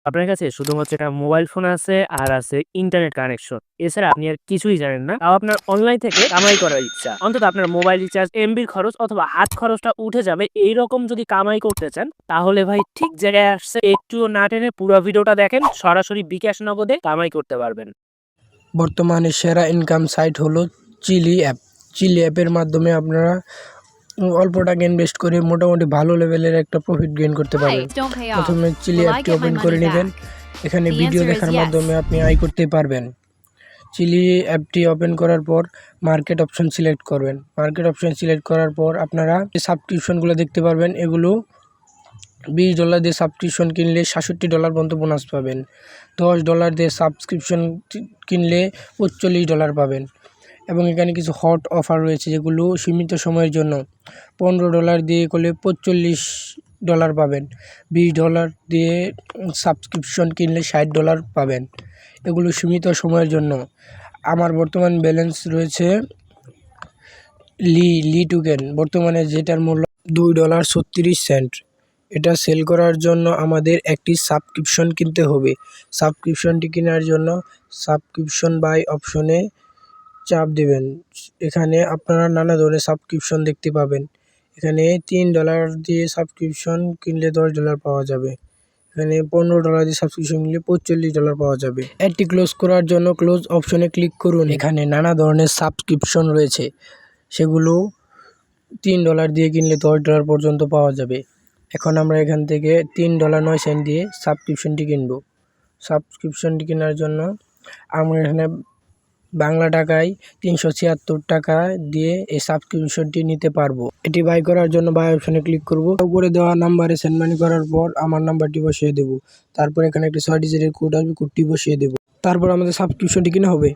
আপনার কাছে শুধুমাত্র একটা মোবাইল ফোন আছে আর আছে ইন্টারনেট কানেকশন। এছাড়া আপনি আর কিছুই জানেন না। তাও আপনার অনলাইন থেকে কামাই করার ইচ্ছা। অন্তত আপনার মোবাইল রিচার্জ, এমবির খরচ অথবা হাত খরচটা উঠে যাবে এইরকম যদি কামাই করতে চান, তাহলে ভাই ঠিক জায়গায় আসছে। একটুও না টেনে পুরো ভিডিওটা দেখেন, সরাসরি বিকাশ নগদে কামাই করতে পারবেন। বর্তমানে সেরা ইনকাম সাইট হলো চিলি অ্যাপ। চিলি অ্যাপের মাধ্যমে আপনারা অল্প টাকা ইনভেস্ট করে মোটামুটি ভালো লেভেলের একটা প্রফিট গেইন করতে পারবেন। প্রথমে চিলি অ্যাপটি ওপেন করে নেবেন। এখানে ভিডিও দেখার মাধ্যমে আপনি আয় করতে পারবেন। চিলি অ্যাপটি ওপেন করার পর মার্কেট অপশন সিলেক্ট করবেন। মার্কেট অপশন সিলেক্ট করার পর আপনারা সাবস্ক্রিপশনগুলো দেখতে পারবেন। এগুলো $20 দিয়ে সাবস্ক্রিপশন কিনলে $67 পর্যন্ত বোনাস পাবেন। $10 দিয়ে সাবস্ক্রিপশন কিনলে $45 পাবেন। এবং এখানে কিছু হট অফার রয়েছে যেগুলো সীমিত সময়ের জন্য। $15 দিয়ে করলে $45 পাবেন। $20 দিয়ে সাবস্ক্রিপশন কিনলে $60 পাবেন। এগুলো সীমিত সময়ের জন্য। আমার বর্তমান ব্যালেন্স রয়েছে লি টোকেন, বর্তমানে যেটার মূল্য $2.36। এটা সেল করার জন্য আমাদের একটি সাবস্ক্রিপশন কিনতে হবে। সাবস্ক্রিপশনটি কেনার জন্য সাবস্ক্রিপশন বাই অপশনে চাপ দেবেন। এখানে আপনারা নানা ধরনের সাবস্ক্রিপশন দেখতে পাবেন। এখানে $3 দিয়ে সাবস্ক্রিপশন কিনলে $10 পাওয়া যাবে। এখানে $15 দিয়ে সাবস্ক্রিপশন কিনলে $45 পাওয়া যাবে। এটি ক্লোজ করার জন্য ক্লোজ অপশনে ক্লিক করুন। এখানে নানা ধরনের সাবস্ক্রিপশন রয়েছে, সেগুলো $3 দিয়ে কিনলে $10 পর্যন্ত পাওয়া যাবে। এখন আমরা এখান থেকে $3.09 দিয়ে সাবস্ক্রিপশনটি কিনব। সাবস্ক্রিপশনটি কেনার জন্য আমরা এখানে বাংলা টাকায় $376 দিয়ে এই সাবস্ক্রিপশনটি নিতে পারবো। এটি বাই করার জন্য বাই অপশনে ক্লিক করব। উপরে দেওয়া নাম্বারে সেন্ড মানি করার পর আমার নাম্বারটি বসিয়ে দেব। তারপর এখানে একটি 6 ডিজিটের কোড আসবে, কোডটি বসিয়ে দেব। তারপর আমাদের সাবস্ক্রিপশনটি কিনা হবে।